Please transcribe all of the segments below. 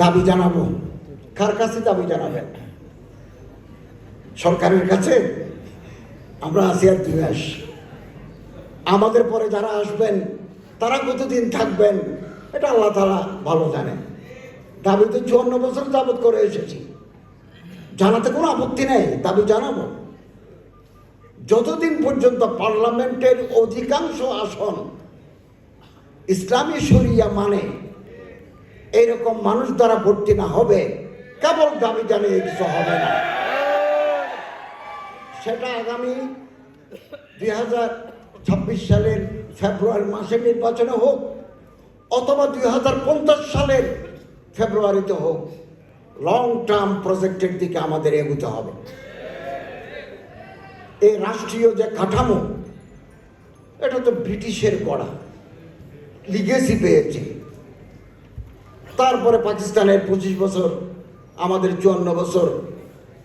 দাবি জানাবো। কার কাছে দাবি জানাবেন? সরকারের কাছে? আমরা আছি আর 2 মাস। আমাদের পরে যারা আসবেন তারা কতদিন থাকবেন এটা আল্লাহ তাআলা ভালো জানেন। দাবি তো 54 বছর যাবত করে এসেছি, জানাতে কোনো আপত্তি নেই, দাবি জানাবো। যতদিন পর্যন্ত পার্লামেন্টের অধিকাংশ আসন ইসলামী শরিয়া মানে এইরকম মানুষ দ্বারা ভর্তি না হবে, কেবল দাবি জানিয়ে কিছু হবে না। সেটা আগামী 2026 সালের ফেব্রুয়ারি মাসের নির্বাচনে হোক অথবা 2050 সালের ফেব্রুয়ারিতে হোক, লং টার্ম প্রজেক্টের দিকে আমাদের এগোতে হবে। এই রাষ্ট্রীয় যে কাঠামো, এটা তো ব্রিটিশের গড়া, লিগেসি পেয়েছে। তারপরে পাকিস্তানের 25 বছর, আমাদের 54 বছর,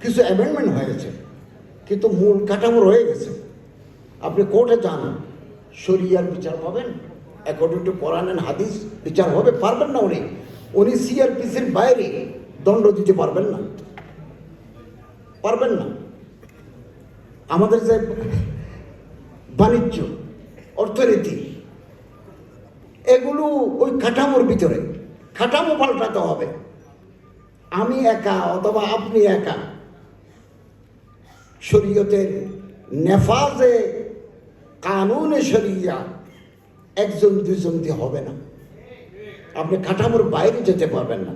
কিছু অ্যামেন্ডমেন্ট হয়েছে, কিন্তু মূল কাঠামো রয়ে গেছে। আপনি কোর্টে যান, শরিয়ার বিচার পাবেন, অ্যাকর্ডিং টু কোরআন এন্ড হাদিস বিচার হবে, পারবেন না। উনি সিআরপিসির বাইরে দণ্ড দিতে পারবেন না, পারবেন না। আমাদের যে বাণিজ্য, অর্থনীতি, এগুলো ওই কাঠামোর ভিতরে, কাঠামো পাল্টাতে হবে। আমি একা অথবা আপনি একা শরীয়তের নেফাজে কানুনে শরিয়া একজন দুজন দিয়ে হবে না। আপনি কাঠামোর বাইরে যেতে পারবেন না।